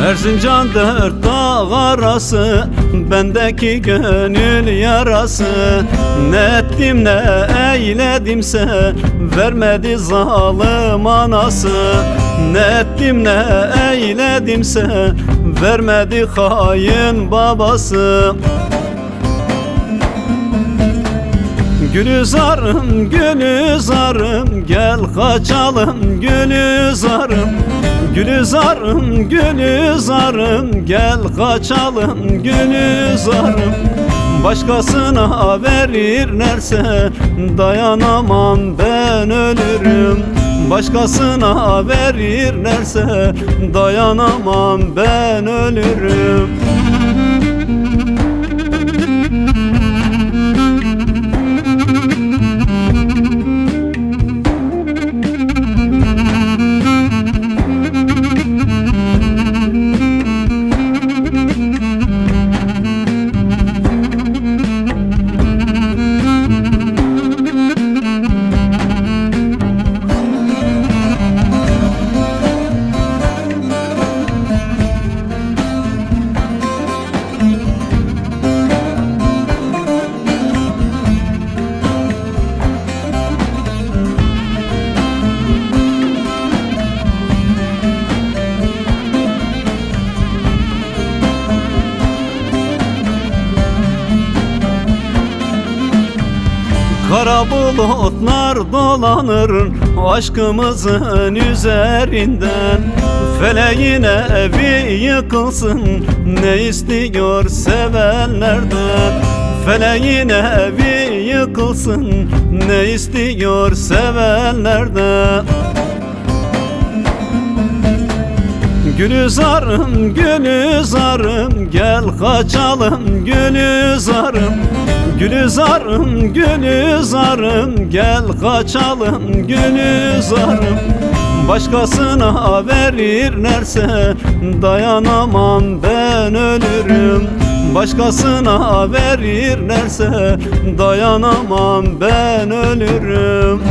Erzincan dört dağ arası, bendeki gönül yarası. Ne ettim ne eyledimse, vermedi zalim anası. Ne ettim ne eyledimse, vermedi hain babası. Gülüzarım, Gülüzarım, gel kaçalım Gülüzarım. Gülüzarım, Gülüzarım, gel kaçalım Gülüzarım. Başkasına verirlerse dayanamam, ben ölürüm. Başkasına verirlerse dayanamam, ben ölürüm. Kara bulutlar dolanır aşkımızın üzerinden. Feleğine evi yıkılsın, ne istiyor sevenlerden. Feleğine evi yıkılsın, ne istiyor sevenlerden. Gülüzarım, Gülüzarım, gel kaçalım Gülüzarım. Gülüzarım, Gülüzarım, gel kaçalım Gülüzarım. Başkasına verirlerse dayanamam, ben ölürüm. Başkasına verirlerse dayanamam, ben ölürüm.